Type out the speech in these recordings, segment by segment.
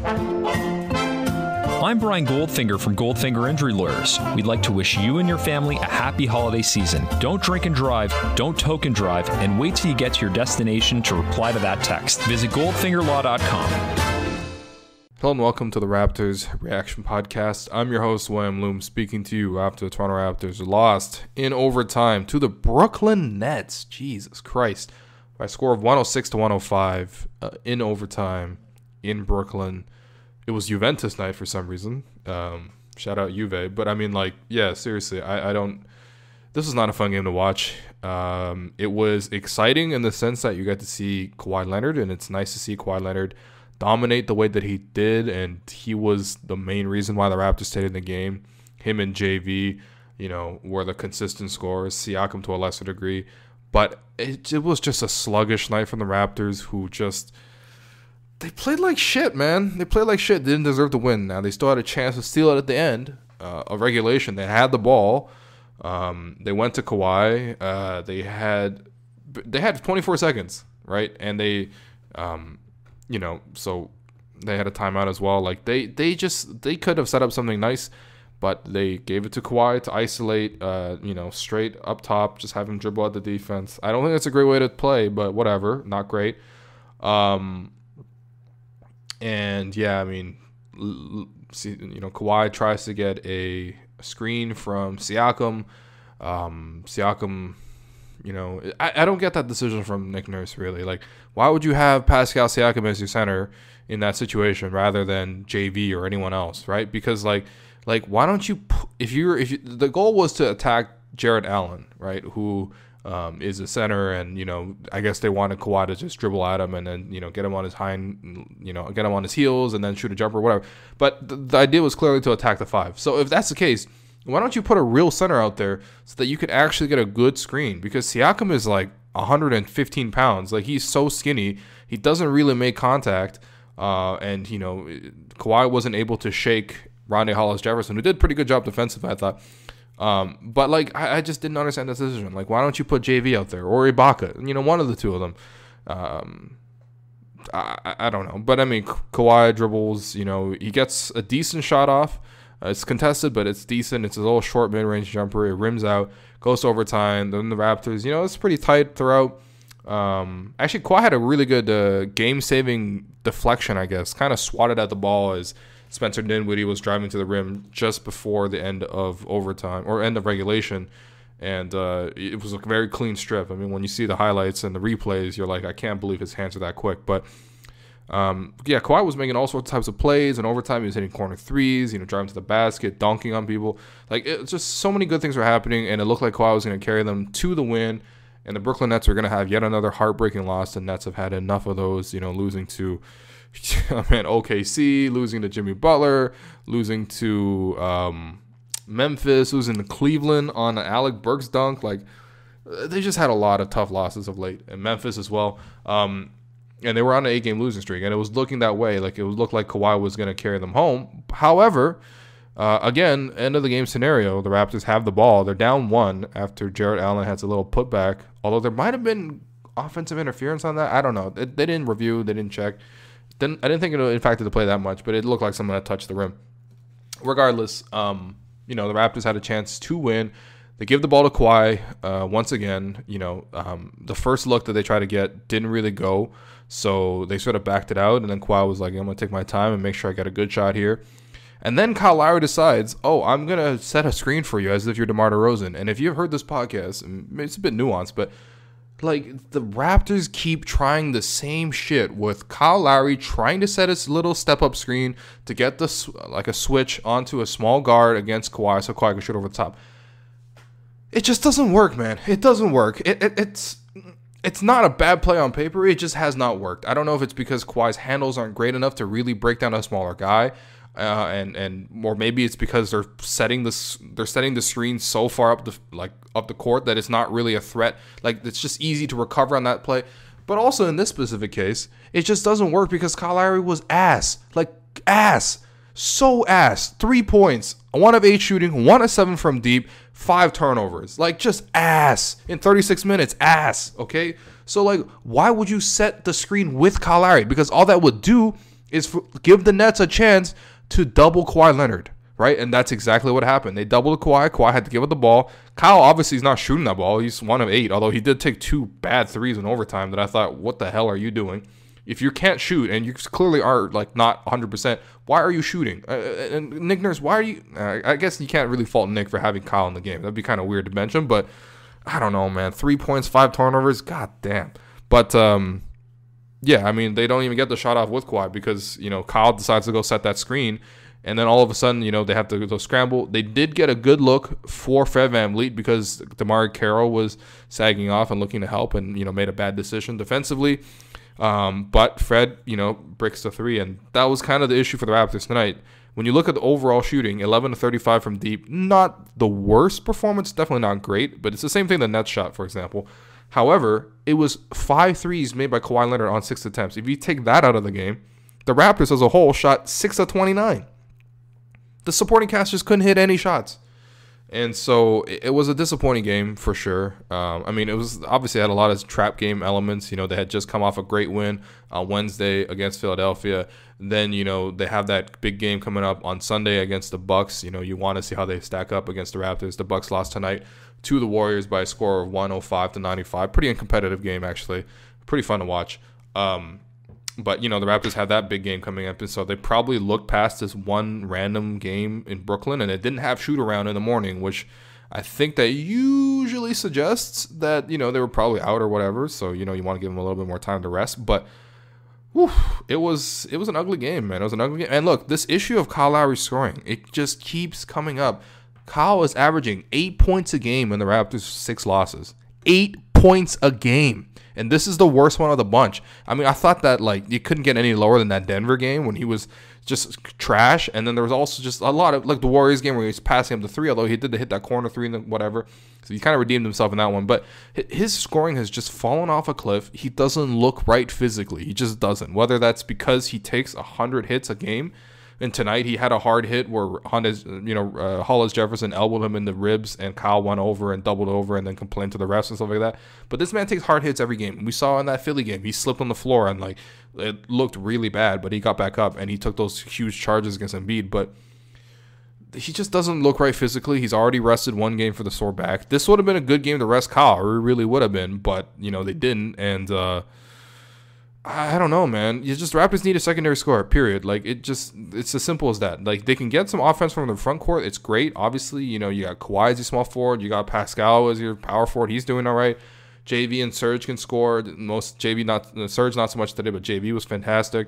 I'm Brian Goldfinger from Goldfinger Injury Lawyers. We'd like to wish you and your family a happy holiday season. Don't drink and drive, don't token drive, and wait till you get to your destination to reply to that text. Visit goldfingerlaw.com. Hello and welcome to the Raptors Reaction Podcast. I'm your host, William Loom, speaking to you after the Toronto Raptors lost in overtime to the Brooklyn Nets. Jesus Christ. By a score of 106-105 in overtime in Brooklyn. It was Juventus night for some reason. Shout out Juve. But I mean, like, yeah, seriously, I don't... This was not a fun game to watch. It was exciting in the sense that you got to see Kawhi Leonard, and it's nice to see Kawhi Leonard dominate the way that he did, and he was the main reason why the Raptors stayed in the game. Him and JV, you know, were the consistent scorers. Siakam to a lesser degree. But it was just a sluggish night from the Raptors, who just... They played like shit, man. They played like shit. They didn't deserve to win. Now, they still had a chance to steal it at the end of regulation. They had the ball. They went to Kawhi. They had 24 seconds, right? And they, you know, so they had a timeout as well. Like, they could have set up something nice, but they gave it to Kawhi to isolate, you know, straight up top, just have him dribble out the defense. I don't think that's a great way to play, but whatever. Not great. And yeah, I mean, see, you know, Kawhi tries to get a screen from Siakam. Siakam, you know, I don't get that decision from Nick Nurse, really. Like, why would you have Pascal Siakam as your center in that situation rather than JV or anyone else, right? Because like why don't you, if the goal was to attack Jarrett Allen, right, who is a center, and, you know, I guess they wanted Kawhi to just dribble at him and then, you know, get him on his get him on his heels and then shoot a jumper or whatever. But the idea was clearly to attack the five. So if that's the case, why don't you put a real center out there so that you could actually get a good screen? Because Siakam is like 115 pounds. Like, he's so skinny. He doesn't really make contact. And, you know, Kawhi wasn't able to shake Rondae Hollis-Jefferson, who did a pretty good job defensively, I thought. But like, I just didn't understand the decision. Like, why don't you put JV out there or Ibaka? You know, one of the two of them. I don't know. But I mean, Kawhi dribbles, you know, he gets a decent shot off. It's contested, but it's decent. It's a little short mid-range jumper. It rims out, goes to overtime. Then the Raptors, you know, it's pretty tight throughout. Actually, Kawhi had a really good game-saving deflection, I guess. Kind of swatted at the ball as Spencer Dinwiddie was driving to the rim just before the end of overtime, or end of regulation. And it was a very clean strip. I mean, when you see the highlights and the replays, you're like, I can't believe his hands are that quick. But yeah, Kawhi was making all sorts of types of plays. In overtime, he was hitting corner threes, you know, driving to the basket, dunking on people. Like, it's just so many good things were happening, and it looked like Kawhi was going to carry them to the win. And the Brooklyn Nets were going to have yet another heartbreaking loss. The Nets have had enough of those, you know, losing to, man, OKC, losing to Jimmy Butler, losing to Memphis, losing to Cleveland on an Alec Burks dunk. Like, they just had a lot of tough losses of late, and Memphis as well. And they were on an 8-game losing streak, and it was looking that way. Like, it looked like Kawhi was going to carry them home. However, again, end of the game scenario, the Raptors have the ball. They're down 1 after Jarrett Allen has a little putback, although there might have been offensive interference on that. I don't know. They didn't review. They didn't check. I didn't think it impacted the play that much, but it looked like someone had touched the rim. Regardless, you know, the Raptors had a chance to win. They give the ball to Kawhi once again. You know, the first look that they tried to get didn't really go, so they sort of backed it out, and then Kawhi was like, I'm going to take my time and make sure I get a good shot here. And then Kyle Lowry decides, oh, I'm going to set a screen for you as if you're DeMar DeRozan. And if you've heard this podcast, it's a bit nuanced, but like, the Raptors keep trying the same shit with Kyle Lowry trying to set his little step-up screen to get this, like, a switch onto a small guard against Kawhi so Kawhi can shoot over the top. It just doesn't work, man. It doesn't work. It's not a bad play on paper. It just has not worked. I don't know if it's because Kawhi's handles aren't great enough to really break down a smaller guy, or maybe it's because they're setting the screen so far up the court that it's not really a threat. Like, it's just easy to recover on that play. But also in this specific case, it just doesn't work because Kyle Lowry was ass. Like, ass. So ass. 3 points. 1 of 8 shooting. 1 of 7 from deep. 5 turnovers. Like, just ass. In 36 minutes. Ass. Okay? So, like, why would you set the screen with Kyle Lowry? Because all that would do is give the Nets a chance to double Kawhi Leonard, right? And that's exactly what happened. They doubled Kawhi. Kawhi had to give up the ball. Kyle obviously is not shooting that ball. He's 1 of 8, although he did take 2 bad threes in overtime that I thought, what the hell are you doing? If you can't shoot and you clearly are like not 100%, why are you shooting? And Nick Nurse, why are you? I guess you can't really fault Nick for having Kyle in the game. That'd be kind of weird to mention, but I don't know, man. 3 points, 5 turnovers, god damn. But yeah, I mean they don't even get the shot off with Kawhi because Kyle decides to go set that screen, and then all of a sudden they have to go scramble. They did get a good look for Fred VanVleet because DeMarre Carroll was sagging off and looking to help, and made a bad decision defensively. But Fred, bricks the 3, and that was kind of the issue for the Raptors tonight. When you look at the overall shooting, 11 to 35 from deep, not the worst performance, definitely not great, but it's the same thing the Nets shot, for example. However, it was 5 threes made by Kawhi Leonard on 6 attempts. If you take that out of the game, the Raptors as a whole shot 6 of 29. The supporting cast just couldn't hit any shots. And so it was a disappointing game for sure. I mean, it was obviously had a lot of trap game elements. They had just come off a great win on Wednesday against Philadelphia. Then, they have that big game coming up on Sunday against the Bucks. You want to see how they stack up against the Raptors. The Bucks lost tonight to the Warriors by a score of 105 to 95. Pretty uncompetitive game, actually. Pretty fun to watch. But, the Raptors have that big game coming up, and so they probably looked past this one random game in Brooklyn, and it didn't have shoot-around in the morning, which I think that usually suggests that, they were probably out or whatever, so, you want to give them a little bit more time to rest. But, it was an ugly game, man. It was an ugly game. And look, this issue of Kyle Lowry scoring, it just keeps coming up. Kyle is averaging 8 points a game in the Raptors' 6 losses. 8 points a game. And this is the worst one of the bunch. I mean, I thought that, you couldn't get any lower than that Denver game when he was just trash. And then there was also just a lot of, the Warriors game where he was passing him the 3, although he did hit that corner 3 and whatever. So he kind of redeemed himself in that one. But his scoring has just fallen off a cliff. He doesn't look right physically. He just doesn't. Whether that's because he takes 100 hits a game. And tonight he had a hard hit where Hollis Jefferson elbowed him in the ribs, and Kyle went over and doubled over and then complained to the refs and stuff like that. But this man takes hard hits every game. We saw in that Philly game, he slipped on the floor and it looked really bad, but he got back up and he took those huge charges against Embiid. But he just doesn't look right physically. He's already rested 1 game for the sore back. This would have been a good game to rest Kyle. It really would have been, but they didn't. And I don't know, man. Raptors need a secondary scorer, period. It's as simple as that. They can get some offense from the front court. It's great. Obviously, you got Kawhi as your small forward. You got Pascal as your power forward. He's doing all right. JV and Serge can score. Serge not so much today, but JV was fantastic.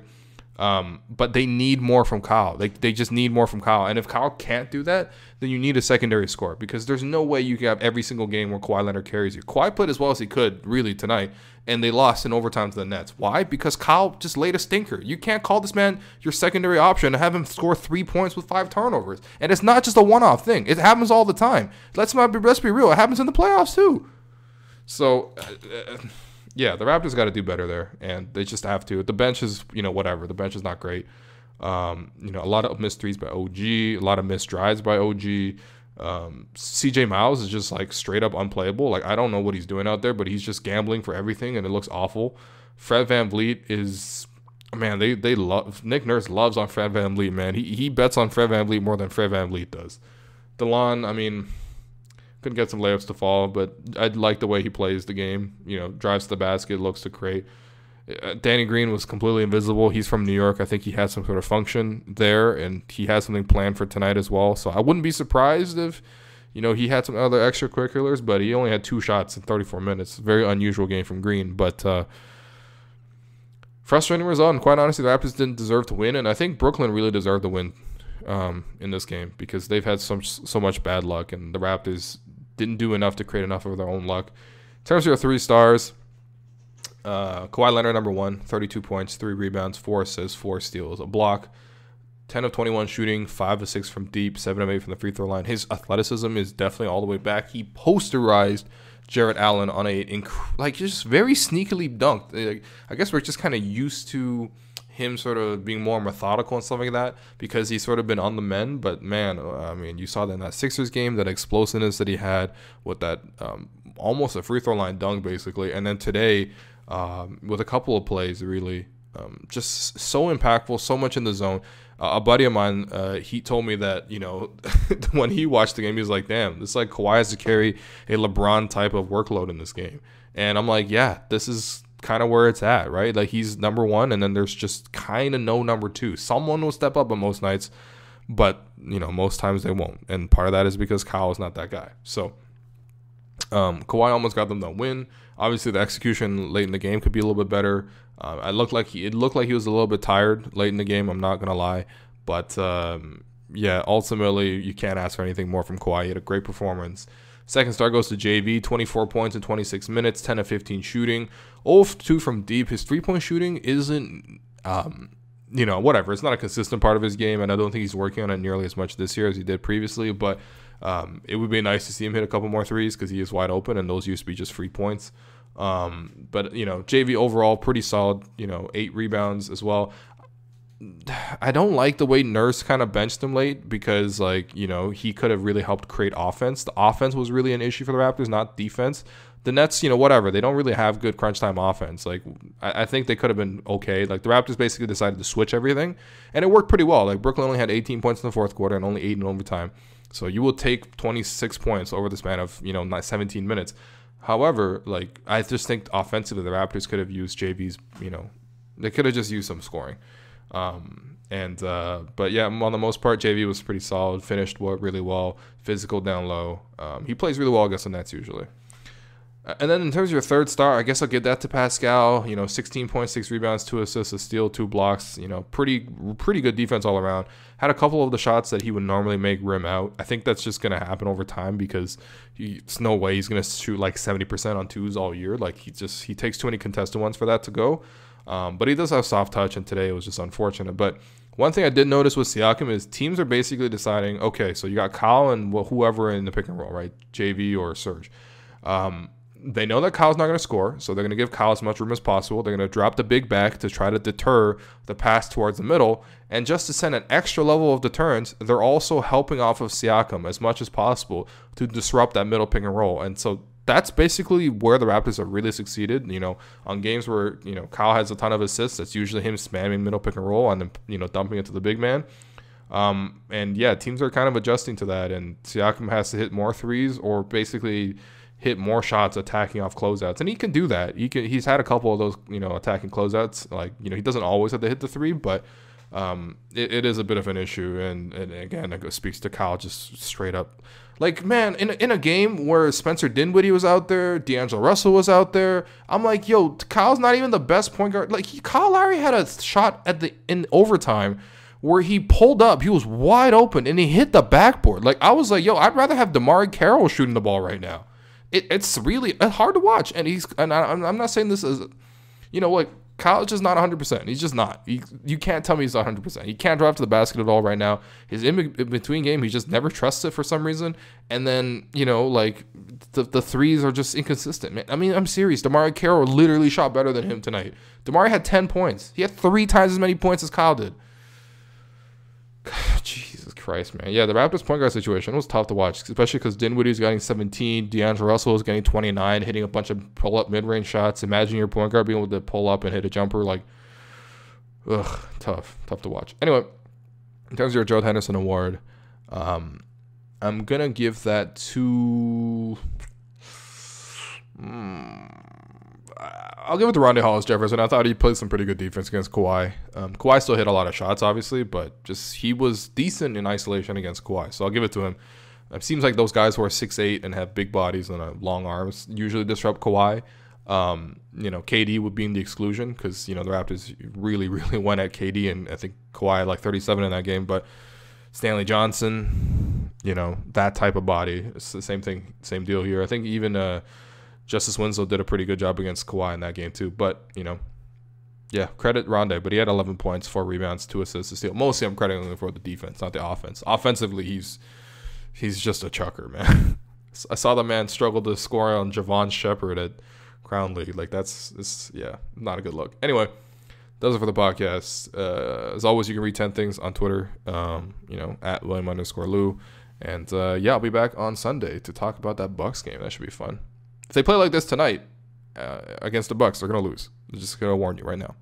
But they need more from Kyle. They just need more from Kyle. And if Kyle can't do that, then you need a secondary scorer because there's no way you can have every single game where Kawhi Leonard carries you. Kawhi played as well as he could, really, tonight, and they lost in overtime to the Nets. Why? Because Kyle just laid a stinker. You can't call this man your secondary option and have him score 3 points with 5 turnovers. And it's not just a one-off thing. It happens all the time. Let's be real. It happens in the playoffs, too. So, yeah, the Raptors got to do better there, and they just have to. The bench is, whatever. The bench is not great. A lot of missed threes by OG, a lot of missed drives by OG. CJ Miles is just straight up unplayable. I don't know what he's doing out there, but he's just gambling for everything, and it looks awful. Fred VanVleet is, man, they love, Nick Nurse loves on Fred VanVleet, man. He bets on Fred VanVleet more than Fred VanVleet does. DeLon, I mean, couldn't get some layups to fall, but I like the way he plays the game. Drives to the basket, looks to create. Danny Green was completely invisible. He's from New York. I think he had some sort of function there, and he has something planned for tonight as well. So I wouldn't be surprised if, he had some other extracurriculars, but he only had 2 shots in 34 minutes. Very unusual game from Green, but frustrating result. And quite honestly, the Raptors didn't deserve to win, and I think Brooklyn really deserved to win in this game because they've had so much bad luck, and the Raptors didn't do enough to create enough of their own luck. In terms of your 3 stars, Kawhi Leonard, number 1, 32 points, 3 rebounds, 4 assists, 4 steals, a block, 10 of 21 shooting, 5 of 6 from deep, 7 of 8 from the free throw line. His athleticism is definitely all the way back. He posterized Jarrett Allen on just very sneakily dunked. I guess we're just kind of used to him sort of being more methodical and stuff like that because he's sort of been on the mend. But man, I mean, you saw that in that Sixers game, that explosiveness that he had with that almost a free throw line dunk basically, and then today with a couple of plays really Just so impactful, so much in the zone. A buddy of mine, he told me that, when he watched the game, he was like, damn, this is like Kawhi has to carry a LeBron type of workload in this game. And I'm like, yeah, this is kind of where it's at, right? Like, he's number one, and then there's just kind of no number two. Someone will step up on most nights, but, most times they won't. And part of that is because Kyle is not that guy. So, Kawhi almost got them the win. Obviously, the execution late in the game could be a little bit better. It looked like he was a little bit tired late in the game. I'm not going to lie. But, ultimately, you can't ask for anything more from Kawhi. He had a great performance. Second star goes to JV, 24 points in 26 minutes, 10 of 15 shooting. 0 of 2 from deep. His three-point shooting isn't, whatever. It's not a consistent part of his game, and I don't think he's working on it nearly as much this year as he did previously. But it would be nice to see him hit a couple more threes because he is wide open, and those used to be just free points. But JV overall pretty solid. 8 rebounds as well. I don't like the way Nurse kind of benched him late because, he could have really helped create offense. The offense was really an issue for the Raptors, not defense. The Nets, whatever. They don't really have good crunch time offense. I think they could have been okay. The Raptors basically decided to switch everything, and it worked pretty well. Brooklyn only had 18 points in the fourth quarter and only 8 in overtime. So you will take 26 points over the span of, 17 minutes. However, I just think offensively the Raptors could have used JV's, they could have just used some scoring. But yeah, on the most part, JV was pretty solid, finished really well, physical down low. He plays really well against the Nets usually. And then in terms of your third star, I guess I'll give that to Pascal. 16 points, 6 rebounds, 2 assists, a steal, 2 blocks. Pretty good defense all around. Had a couple of the shots that he would normally make rim out. I think that's just going to happen over time because it's no way he's going to shoot 70% on twos all year. He takes too many contested ones for that to go. But he does have soft touch, and today it was just unfortunate. But one thing I did notice with Siakam is teams are basically deciding, okay, so you got Kyle and whoever in the pick and roll, right? JV or Serge. They know that Kyle's not going to score, so they're going to give Kyle as much room as possible. They're going to drop the big back to try to deter the pass towards the middle. And just to send an extra level of deterrence, they're also helping off of Siakam as much as possible to disrupt that middle pick and roll. And so that's basically where the Raptors have really succeeded. On games where, Kyle has a ton of assists, that's usually him spamming middle pick and roll and then, dumping it to the big man. Teams are kind of adjusting to that, and Siakam has to hit more threes or basically hit more shots attacking off closeouts, and he can do that. He's had a couple of those, attacking closeouts. He doesn't always have to hit the three, but it is a bit of an issue. And again, it speaks to Kyle just straight up. Man, in a game where Spencer Dinwiddie was out there, D'Angelo Russell was out there, I'm like, yo, Kyle's not even the best point guard. Kyle Lowry had a shot in overtime where he pulled up, he was wide open, and he hit the backboard. I was like, yo, I'd rather have DeMar Carroll shooting the ball right now. It's really hard to watch, and I'm not saying this is, Kyle's just not 100%. He's just not. You can't tell me he's not 100%. He can't drive to the basket at all right now. His in-between game, he just never trusts it for some reason. And then, the threes are just inconsistent, man. I mean, I'm serious. DeMar Carroll literally shot better than him tonight. DeMar had 10 points. He had 3 times as many points as Kyle did. Jesus Christ, man. Yeah, the Raptors point guard situation was tough to watch, especially because Dinwiddie was getting 17, D'Angelo Russell was getting 29, hitting a bunch of pull-up mid-range shots. Imagine your point guard being able to pull up and hit a jumper. Tough to watch. Anyway, in terms of your Joe Henderson Award, I'm going to give that to... I'll give it to Rondae Hollis-Jefferson. I thought he played some pretty good defense against Kawhi. Kawhi still hit a lot of shots, obviously, but he was decent in isolation against Kawhi. So I'll give it to him. It seems like those guys who are 6'8" and have big bodies and long arms usually disrupt Kawhi. KD would be in the exclusion because, the Raptors really, really went at KD, and I think Kawhi had 37 in that game. But Stanley Johnson, that type of body. It's the same thing, same deal here. I think even Justice Winslow did a pretty good job against Kawhi in that game too. But, credit Rondae. But he had 11 points, 4 rebounds, 2 assists, a steal. Mostly I'm crediting him for the defense, not the offense. Offensively, he's just a chucker, man. I saw the man struggle to score on Javon Shepherd at Crown League. It's not a good look. Anyway, those are for the podcast. As always, you can read 10 things on Twitter, at William_Lou. And, I'll be back on Sunday to talk about that Bucks game. That should be fun. If they play like this tonight against the Bucks, they're going to lose. I'm just going to warn you right now.